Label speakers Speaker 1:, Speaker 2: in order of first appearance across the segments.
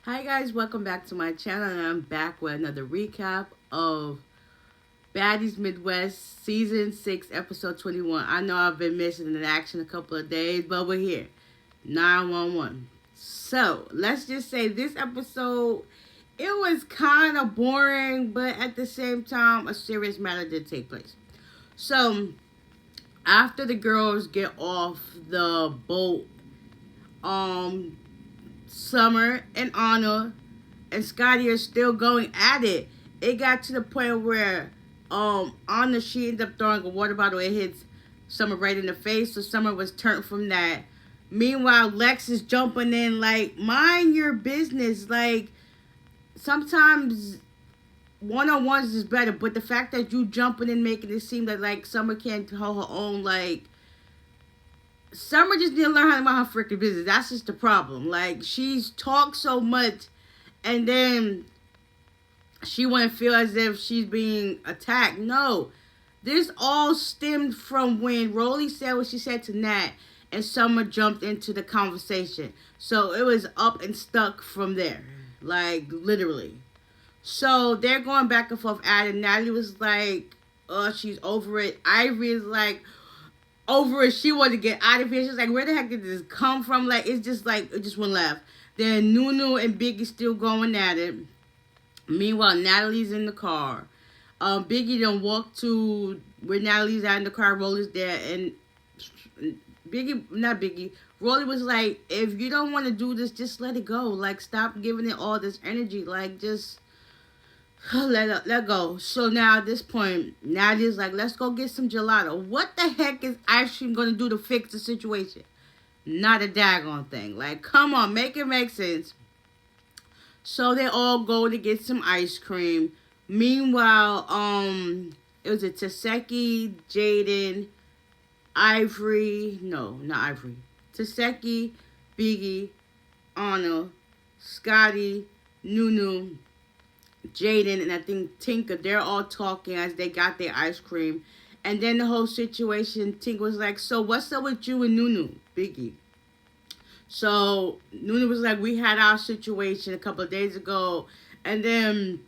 Speaker 1: Hi guys, welcome back to my channel, and I'm back with another recap of Baddies Midwest Season 6, Episode 21. I know I've been missing in action a couple of days, but we're here. 911. So, let's just say this episode, it was kind of boring, but at the same time, a serious matter did take place. So, after the girls get off the boat, um, Summer and Anna and Scotty are still going at it. It got to the point where Anna, she ended up throwing a water bottle. It hits Summer right in the face, so Summer was turned from that. Meanwhile, Lex is jumping in like, mind your business. Like, sometimes one-on-ones is better, but the fact that you jumping in making it seem that like Summer can't hold her own, like, Summer just didn't learn how to mind her freaking business. That's just the problem. Like, she's talked so much, and then she wouldn't feel as if she's being attacked. No. This all stemmed from when Rolly said what she said to Nat, and Summer jumped into the conversation. So it was up and stuck from there. Like, literally. So they're going back and forth at it. Natalie was like, oh, she's over it. Ivory is like, over it. She wanted to get out of here. She's like, where the heck did this come from? Like, it's just like, it just went left. Then Nunu and Biggie still going at it. Meanwhile, Natalie's in the car. Biggie done walked to where Natalie's at in the car. Rolly's there. And Rolly was like, if you don't want to do this, just let it go. Like, stop giving it all this energy. Like, just let go. So now at this point, Nadia's like, let's go get some gelato. What the heck is ice cream going to do to fix the situation? Not a daggone thing. Like, come on, make it make sense. So they all go to get some ice cream. Meanwhile, it was a Taseki, Jaden, Ivory, no, not Ivory. Taseki, Biggie, Anna, Scotty, Nunu, Jaden, and I think Tinka, they're all talking as they got their ice cream. And then the whole situation, Tinka was like, so what's up with you and Nunu, Biggie? So Nunu was like, we had our situation a couple of days ago. And then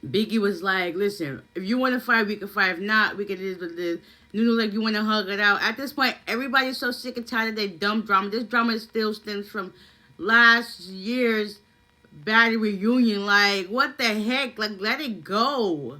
Speaker 1: Biggie was like, listen, if you want to fight, we can fight. If not, we can do this with this. Nunu like, you want to hug it out. At this point, everybody's so sick and tired of their dumb drama. This drama still stems from last year's Baddie reunion. Like, what the heck? Like, let it go.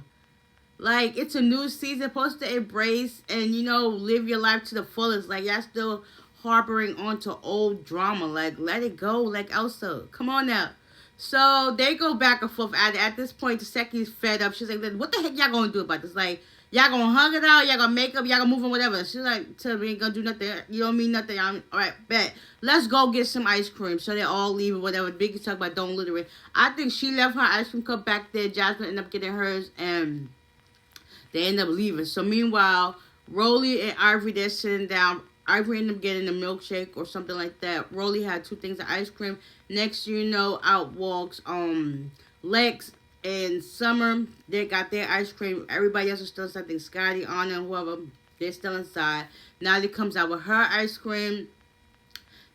Speaker 1: Like, it's a new season, supposed to embrace and, you know, live your life to the fullest. Like, y'all still harboring onto old drama. Like, let it go. Like, Elsa, come on now. So they go back and forth at this point. The Seki's fed up. She's like, what the heck y'all gonna do about this? Like, y'all gonna hug it out, y'all gonna make up, y'all gonna move on, whatever. She's like, tell me, ain't gonna do nothing. You don't mean nothing. Alright, bet. Let's go get some ice cream. So they all leave or whatever. Biggie's talking about don't litter it. I think she left her ice cream cup back there. Jasmine ended up getting hers, and they end up leaving. So meanwhile, Rolly and Ivory, they're sitting down. Ivory ended up getting a milkshake or something like that. Rolly had 2 things of ice cream. Next you know, out walks Lex and Summer. They got their ice cream. Everybody else is still something. Scotty, Anna, and whoever, they're still inside. Natalie comes out with her ice cream.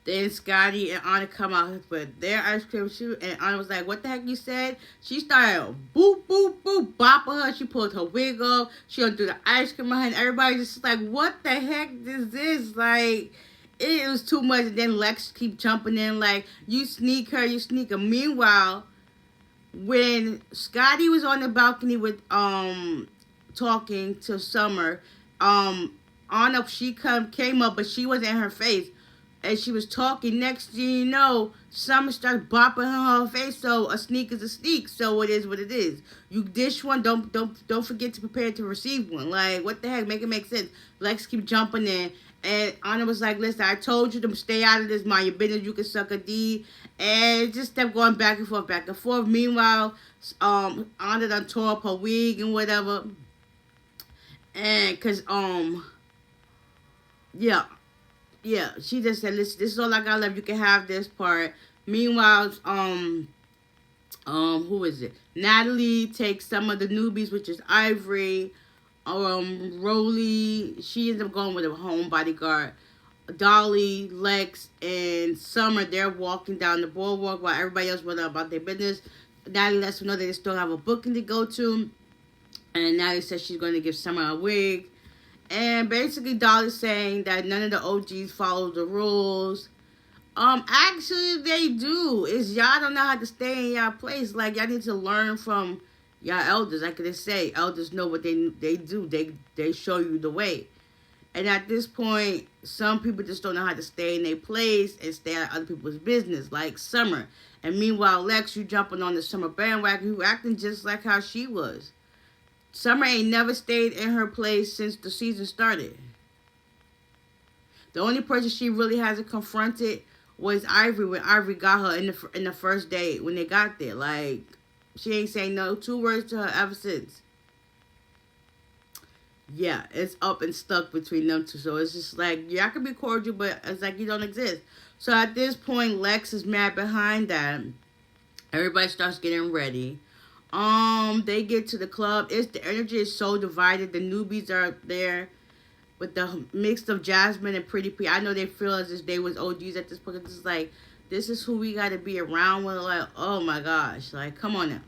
Speaker 1: Then Scotty and Anna come out with their ice cream. And Anna was like, what the heck you said? She started boop, boop, boop, bopping her. She pulled her wig off. She went through the ice cream behind. Everybody just like, what the heck is this? Like, it was too much. And then Lex keep jumping in like, you sneak her, you sneak her. Meanwhile, when Scotty was on the balcony with talking to Summer, Anna, she came up, but she wasn't in her face. And she was talking. Next thing you know, Summer started bopping her face. So a sneak is a sneak. So it is what it is. You dish one, don't forget to prepare to receive one. Like, what the heck? Make it make sense. Lex keep jumping in. And Anna was like, listen, I told you to stay out of this. Mind your business. You can suck a D. And it just kept going back and forth, back and forth. Meanwhile, Anna done tore up her wig and whatever. And yeah, she just said, listen, this is all I got left. You can have this part. Meanwhile, who is it? Natalie takes some of the newbies, which is Ivory. Rolly, she ends up going with a home bodyguard. Dolly, Lex, and Summer, they're walking down the boardwalk while everybody else went about their business. Natalie lets them know they still have a booking to go to. And Natalie says she's going to give Summer a wig. And basically Dolly's saying that none of the OGs follow the rules. Actually they do. It's y'all don't know how to stay in y'all place. Like, y'all need to learn from y'all elders. Like they say, elders know what they do. They show you the way. And at this point, some people just don't know how to stay in their place and stay out of other people's business, like Summer. And meanwhile, Lex, you jumping on the Summer bandwagon, you acting just like how she was. Summer ain't never stayed in her place since the season started. The only person she really hasn't confronted was Ivory when Ivory got her in the first date when they got there. Like, she ain't saying no 2 words to her ever since. Yeah, it's up and stuck between them two. So it's just like, yeah, I could be cordial, but it's like you don't exist. So at this point, Lex is mad behind that. Everybody starts getting ready. They get to the club. The energy is so divided. The newbies are there with the mix of Jasmine and Pretty P. I know they feel as if they was OGs at this point. It's like, this is who we got to be around with. Like, oh my gosh. Like, come on now.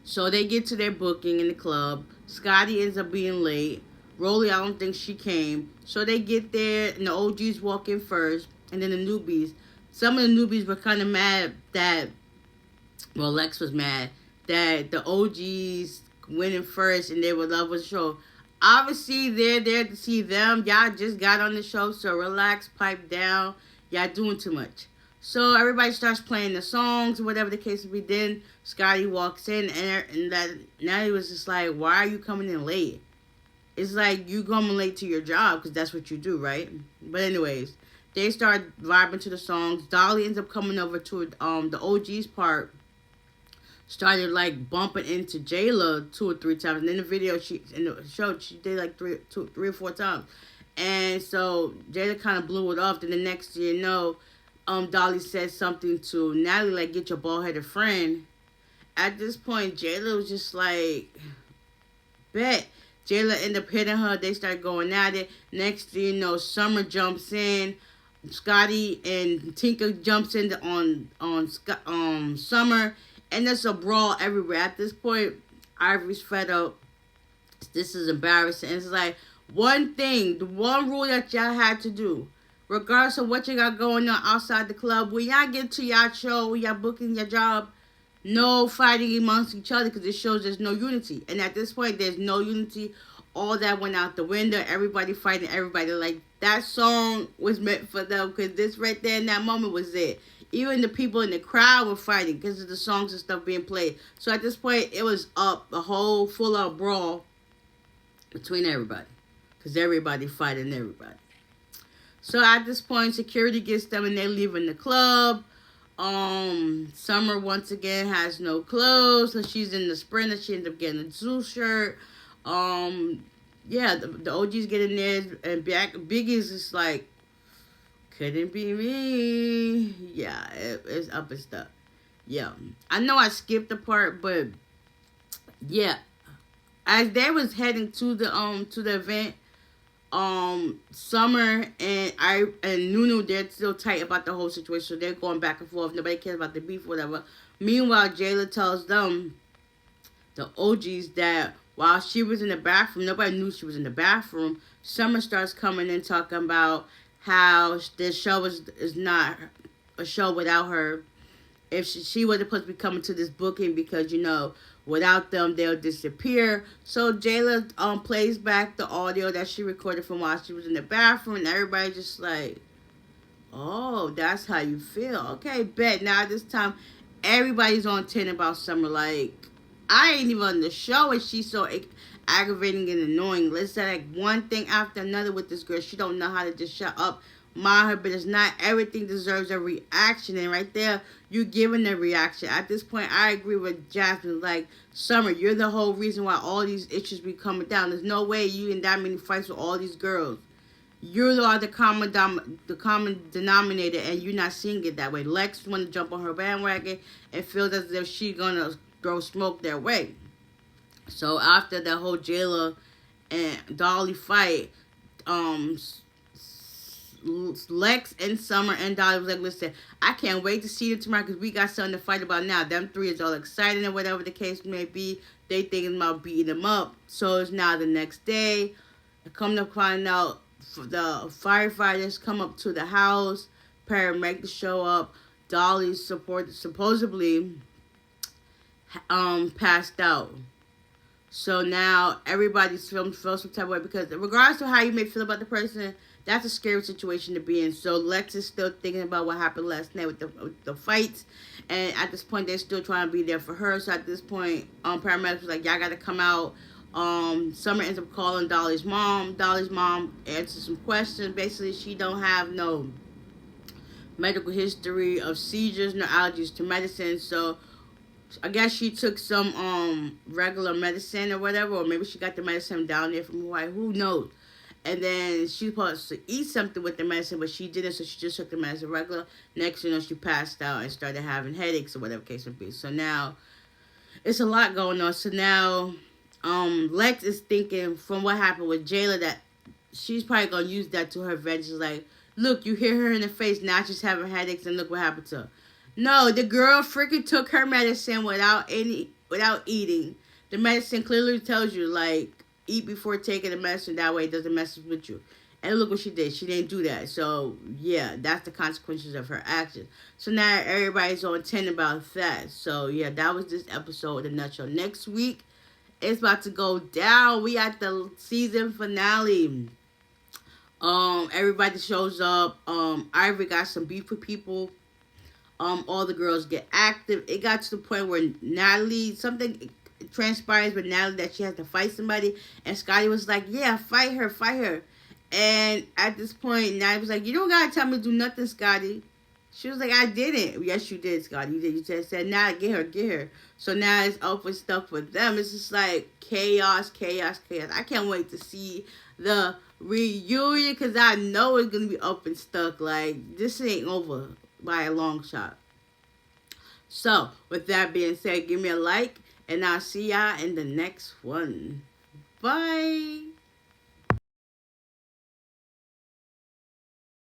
Speaker 1: So they get to their booking in the club. Scotty ends up being late. Rolly, I don't think she came. So they get there, and the OGs walk in first, and then the newbies. Some of the newbies were kind of mad that, well, Lex was mad that the OGs went in first, and they were love with the show. Obviously, they're there to see them. Y'all just got on the show, so relax, pipe down. Y'all doing too much. So everybody starts playing the songs, whatever the case may be. Then Scotty walks in, and that now he was just like, why are you coming in late? It's like, you coming late to your job, because that's what you do, right? But anyways, they start vibing to the songs. Dolly ends up coming over to the OG's part. Started like bumping into Jayla 2 or 3 times. And in the video, in the show, she did like 3 or 4 times. And so Jayla kind of blew it off. Then the next thing you know, Dolly said something to Natalie, like, get your bald-headed friend. At this point, Jayla was just like, bet. Jayla ended up hitting her. They start going at it. Next thing you know, Summer jumps in. Scotty and Tinker jumps in on Summer. And there's a brawl everywhere. At this point, Ivory's fed up. This is embarrassing. It's like, one thing, the one rule that y'all had to do, regardless of what you got going on outside the club, when y'all get to y'all show, when y'all booking your job, no fighting amongst each other, because it shows there's no unity. And at this point, there's no unity. All that went out the window. Everybody fighting everybody. Like, that song was meant for them, because this right there in that moment was it. Even the people in the crowd were fighting because of the songs and stuff being played. So at this point, it was up, a whole full-out brawl between everybody, because everybody fighting everybody. So at this point, security gets them and they're leaving the club. Summer once again has no clothes, so she's in the Sprinter. She ends up getting a Zoo shirt. Yeah, the OGs get in there, and Biggie's just like, couldn't be me. Yeah, it's up and stuff. Yeah, I know I skipped the part, but yeah, as they was heading to the event, Summer and Nunu, they're still tight about the whole situation. So they're going back and forth. Nobody cares about the beef or whatever. Meanwhile, Jayla tells them, the OGs, that while she was in the bathroom, nobody knew she was in the bathroom. Summer starts coming in talking about how this show is not a show without her. If she wasn't supposed to be coming to this booking because, you know, without them, they'll disappear. So Jayla plays back the audio that she recorded from while she was in the bathroom, and everybody just like, oh, that's how you feel. Okay, bet. Now this time, everybody's on 10 about Summer. Like, I ain't even on the show, and she's so aggravating and annoying. Let's say like one thing after another with this girl. She don't know how to just shut up, mind her business. Not everything deserves a reaction, and right there, you're giving a reaction. At this point, I agree with Jasmine. Like, Summer, you're the whole reason why all these issues be coming down. There's no way you in that many fights with all these girls. You are the common denominator, and you're not seeing it that way. Lex want to jump on her bandwagon and feels as if she's gonna throw smoke their way. So after the whole Jayla and Dolly fight, Lex and Summer and Dolly was like, listen, I can't wait to see you tomorrow because we got something to fight about now. Them three is all excited and whatever the case may be. They thinking about beating them up. So it's now the next day. I come to find out the firefighters come up to the house. Paramedics show up. Dolly's supposedly passed out. So now everybody's feels some type of way because regardless of how you may feel about the person, that's a scary situation to be in. So Lex is still thinking about what happened last night with the fights. And at this point, they're still trying to be there for her. So at this point, paramedics was like, y'all got to come out. Summer ends up calling Dolly's mom. Dolly's mom answers some questions. Basically, she don't have no medical history of seizures, no allergies to medicine. So I guess she took some regular medicine or whatever, or maybe she got the medicine down there from Hawaii. Who knows? And then she was supposed to eat something with the medicine, but she didn't, so she just took the medicine regular. Next, you know, she passed out and started having headaches or whatever case may be. So now it's a lot going on. So now Lex is thinking from what happened with Jayla that she's probably gonna use that to her advantage. Like, look, you hit her in the face, now she's having headaches, and look what happened to her. No, the girl freaking took her medicine without eating. The medicine clearly tells you, like, eat before taking the medicine. That way it doesn't mess with you. And look what she did. She didn't do that. So, yeah, that's the consequences of her actions. So now everybody's on 10 about that. So, yeah, that was this episode in a nutshell. Next week, it's about to go down. We at the season finale. Everybody shows up. Ivory got some beef with people. All the girls get active. It got to the point where Natalie, something transpires with Natalie that she has to fight somebody. And Scotty was like, yeah, fight her. And at this point, Natalie was like, you don't got to tell me to do nothing, Scotty. She was like, I didn't. Yes, you did, Scotty. You did. You just said, nah, get her. So now it's open stuff with them. It's just like chaos. I can't wait to see the reunion because I know it's going to be up and stuck. Like, this ain't over by a long shot. So, with that being said, give me a like, and I'll see y'all in the next one. Bye.